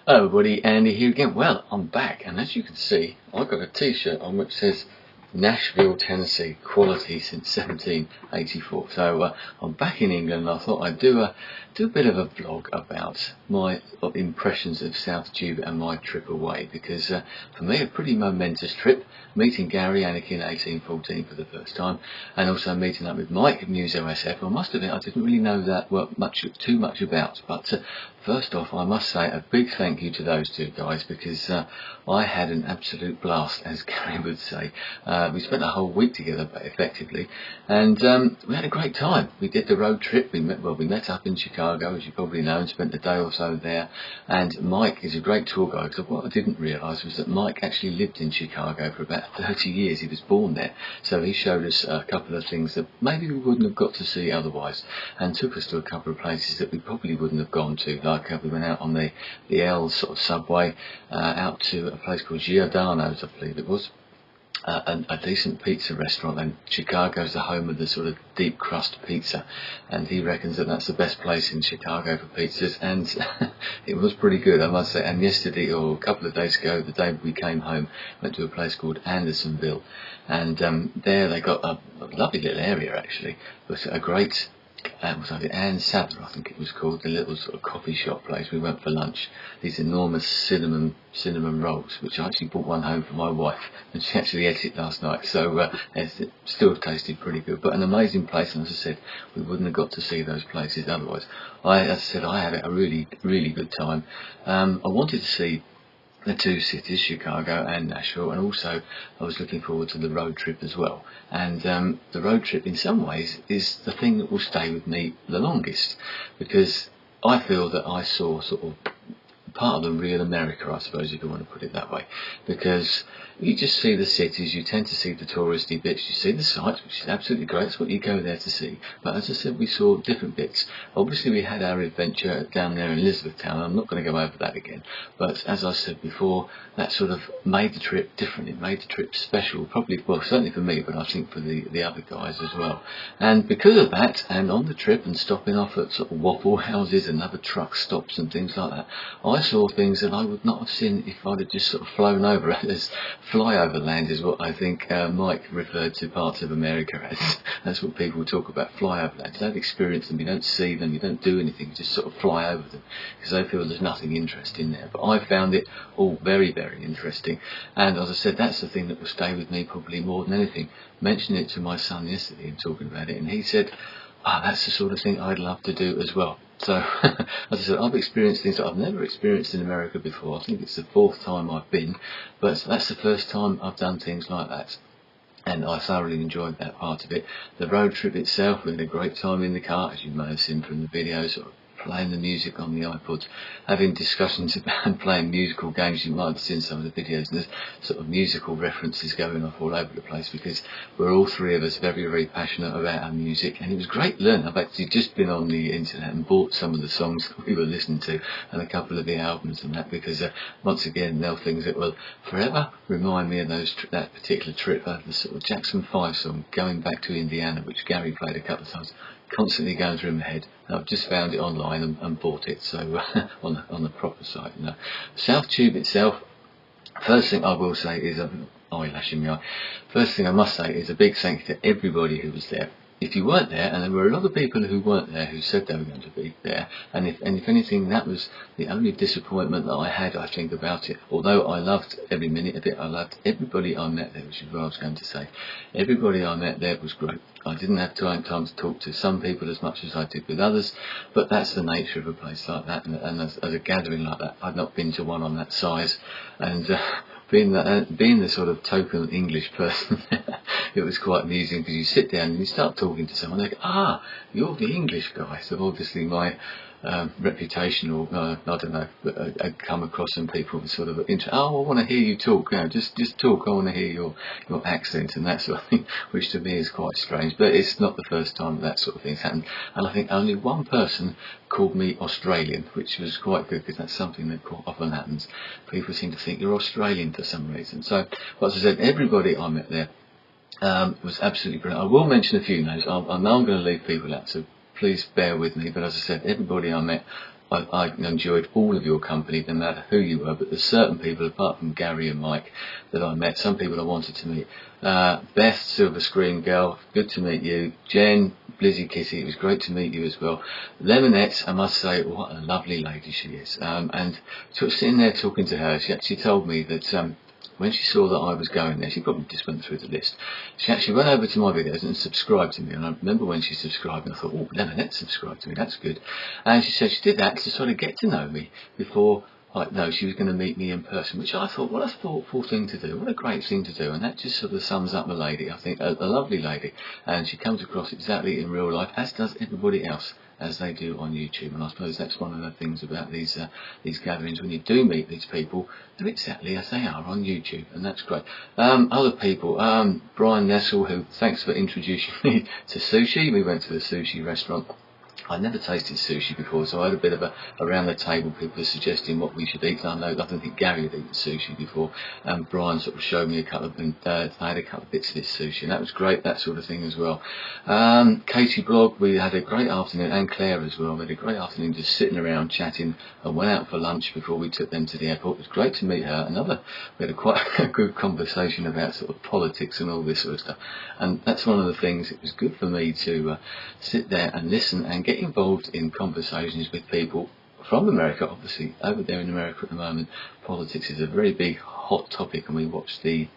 Hello everybody, Andy here again. Well, I'm back, and as you can see, I've got a t-shirt on which says Nashville, Tennessee, quality since 1784. So I'm back in England, and I thought I'd do a bit of a vlog about my impressions of SouthTube and my trip away, because for me a pretty momentous trip, meeting Gary Anakin 1814 for the first time, and also meeting up with Mike Muso SF. I must admit I didn't really know that too much about, but first off, I must say a big thank you to those two guys, because I had an absolute blast, as Gary would say. We spent a whole week together, effectively, and we had a great time. We did the road trip. We met up in Chicago, as you probably know, and spent a day or so there. And Mike is a great tour guide, because what I didn't realise was that Mike actually lived in Chicago for about 30 years. He was born there, so he showed us a couple of things that maybe we wouldn't have got to see otherwise, and took us to a couple of places that we probably wouldn't have gone to. Like we went out on the L sort of subway out to a place called Giordano's, I believe it was. A decent pizza restaurant, and Chicago's the home of the sort of deep crust pizza, and he reckons that that's the best place in Chicago for pizzas, and it was pretty good, I must say. And yesterday, or a couple of days ago, the day we came home, went to a place called Andersonville, and there they got a lovely little area actually, but a great was like Anne Sadler, I think it was called, the little sort of coffee shop place. We went for lunch. These enormous cinnamon rolls, which I actually brought one home for my wife, and she actually ate it last night. So it still tasted pretty good. But an amazing place, and as I said, we wouldn't have got to see those places otherwise. As I said, I had a really, really good time. I wanted to see the two cities, Chicago and Nashville, and also I was looking forward to the road trip as well. And the road trip in some ways is the thing that will stay with me the longest, because I feel that I saw sort of part of the real America, I suppose, if you want to put it that way, because you just see the cities, you tend to see the touristy bits, you see the sights, which is absolutely great, that's what you go there to see. But as I said, we saw different bits. Obviously we had our adventure down there in Elizabethtown. I'm not going to go over that again, but as I said before, that sort of made the trip different. It made the trip special, probably, well, certainly for me, but I think for the other guys as well. And because of that, and on the trip and stopping off at sort of Waffle Houses and other truck stops and things like that, I saw things that I would not have seen if I'd have just sort of flown over it. As flyover land is what I think Mike referred to parts of America as. That's what people talk about, flyover land. You don't experience them, you don't see them, you don't do anything, you just sort of fly over them, because they feel there's nothing interesting there. But I found it all very, very interesting. And as I said, that's the thing that will stay with me probably more than anything. Mentioned it to my son yesterday and talking about it, and he said, that's the sort of thing I'd love to do as well. So, as I said, I've experienced things that I've never experienced in America before. I think it's the 4th time I've been, but that's the first time I've done things like that, and I thoroughly enjoyed that part of it. The road trip itself, we had a great time in the car, as you may have seen from the videos, or playing the music on the iPods, having discussions about playing musical games. You might have seen some of the videos, and there's sort of musical references going off all over the place, because we're all three of us very, very passionate about our music, and it was great learning. I've actually just been on the internet and bought some of the songs that we were listening to, and a couple of the albums and that, because once again, they're things that will forever remind me of that particular trip. The sort of Jackson 5 song, Going Back to Indiana, which Gary played a couple of times, constantly going through my head. I've just found it online and bought it, so on the proper site. SouthTube itself, first thing I will say is eyelash in my eye. First thing I must say is a big thank you to everybody who was there. If you weren't there, and there were a lot of people who weren't there who said they were going to be there, and if anything, that was the only disappointment that I had, I think, about it. Although I loved every minute of it, I loved everybody I met there, which is what I was going to say. Everybody I met there was great. I didn't have time to talk to some people as much as I did with others, but that's the nature of a place like that, and as a gathering like that, I've not been to one on that size, and being the sort of token English person, it was quite amusing, because you sit down and you start talking to someone, they go, you're the English guy. So obviously my reputation, or I don't know, I'd come across some people sort of I want to hear you talk, just talk, I want to hear your accent and that sort of thing, which to me is quite strange. But it's not the first time that sort of thing's happened, and I think only one person called me Australian, which was quite good, because that's something that quite often happens. People seem to think you're Australian for some reason. So, as I said, everybody I met there was absolutely brilliant. I will mention a few names. I know I'm going to leave people out, so please bear with me. But as I said, everybody I met, I enjoyed all of your company, no matter who you were, but there's certain people, apart from Gary and Mike, that I met, some people I wanted to meet. Beth, Silver Screen Girl, good to meet you. Jen, Blizzy Kitty, it was great to meet you as well. Lemonette, I must say, what a lovely lady she is. And sort of sitting there talking to her, she actually told me that when she saw that I was going there, she probably just went through the list. She actually went over to my videos and subscribed to me. And I remember when she subscribed, and I thought, oh, Lemonette subscribed to me, that's good. And she said she did that to sort of get to know me before she was going to meet me in person, which I thought, what a thoughtful thing to do, what a great thing to do, and that just sort of sums up the lady. I think a lovely lady, and she comes across exactly in real life, as does everybody else, as they do on YouTube. And I suppose that's one of the things about these gatherings, when you do meet these people, they're exactly as they are on YouTube, and that's great. Other people, Brian Nessel, who, thanks for introducing me to sushi. We went to a sushi restaurant. I'd never tasted sushi before, so I had a bit of a around the table, people were suggesting what we should eat. I don't think Gary had eaten sushi before, and Brian sort of showed me a couple of, I had a couple of bits of this sushi, and that was great, that sort of thing as well. Katie Blog, we had a great afternoon, and Claire as well, we had a great afternoon just sitting around chatting, and went out for lunch before we took them to the airport. It was great to meet her. We had quite a good conversation about sort of politics and all this sort of stuff, and that's one of the things. It was good for me to sit there and listen and get involved in conversations with people from America. Obviously, over there in America at the moment, politics is a very big hot topic, and we watched the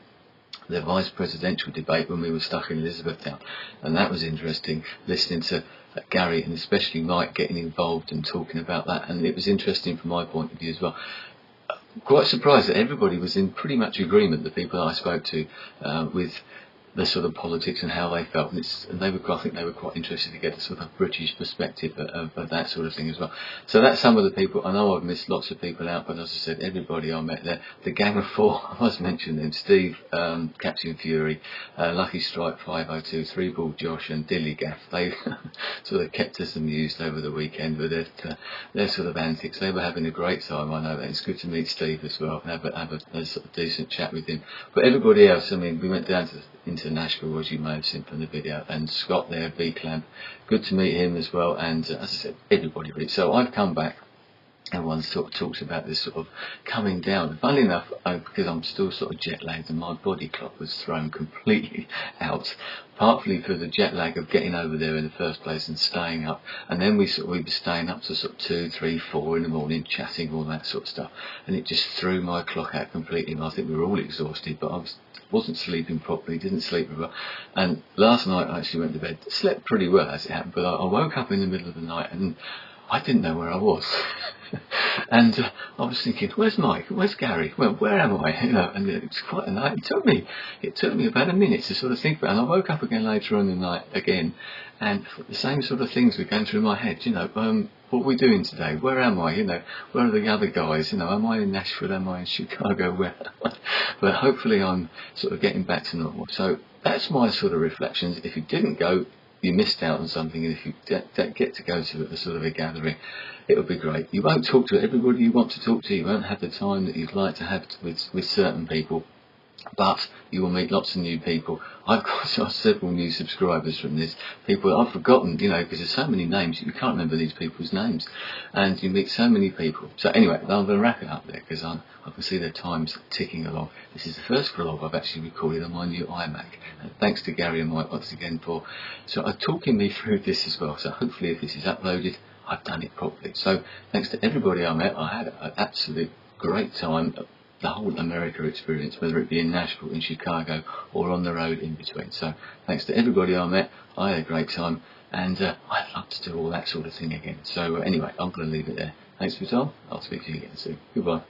vice presidential debate when we were stuck in Elizabethtown, and that was interesting, listening to Gary and especially Mike getting involved and talking about that, and it was interesting from my point of view as well. Quite surprised that everybody was in pretty much agreement, the people I spoke to, with the sort of politics and how they felt, and I think they were quite interested to get a sort of British perspective of that sort of thing as well. So that's some of the people. I know I've missed lots of people out, but as I said, everybody I met there, the gang of four, I must mention them: Steve, Captain Fury, Lucky Strike 502, Three Ball Josh, and Dilly Gaff. They sort of kept us amused over the weekend with their sort of antics. They were having a great time, I know that. It's good to meet Steve as well, and have a sort of decent chat with him. But everybody else, I mean, we went down into Nashville, as you may have seen from the video, and Scott there, B-Clamp, good to meet him as well, and as I said, everybody really. So I've come back, everyone sort of talks about this sort of coming down. Funnily enough, because I'm still sort of jet lagged and my body clock was thrown completely out, partly for the jet lag of getting over there in the first place and staying up, and then we were staying up to sort of 2, 3, 4 in the morning, chatting, all that sort of stuff, and it just threw my clock out completely. And I think we were all exhausted, but I wasn't sleeping properly, didn't sleep very well, and last night I actually went to bed, slept pretty well as it happened, but I woke up in the middle of the night and I didn't know where I was. And I was thinking, where's Mike? Where's Gary? Well, where am I? And it was quite a night. It took me about a minute to sort of think about it. And I woke up again later on in the night again, and the same sort of things were going through my head. What are we doing today? Where am I? Where are the other guys? Am I in Nashville? Am I in Chicago? Where? But hopefully I'm sort of getting back to normal. So that's my sort of reflections. If you didn't go, you missed out on something, and if you get to go to a sort of a gathering, it would be great. You won't talk to everybody you want to talk to, you won't have the time that you'd like to have with certain people, but you will meet lots of new people. I've got several new subscribers from this. People I've forgotten, because there's so many names, you can't remember these people's names, and you meet so many people. So anyway, I'm going to wrap it up there, because I can see the time's ticking along. This is the first vlog I've actually recorded on my new iMac. And thanks to Gary and Mike once again for talking me through this as well. So hopefully if this is uploaded, I've done it properly. So thanks to everybody I met. I had an absolute great time. The whole America experience, whether it be in Nashville, in Chicago, or on the road in between. So thanks to everybody I met. I had a great time, and I'd love to do all that sort of thing again. So anyway, I'm going to leave it there. Thanks for your time. I'll speak to you again soon. Goodbye.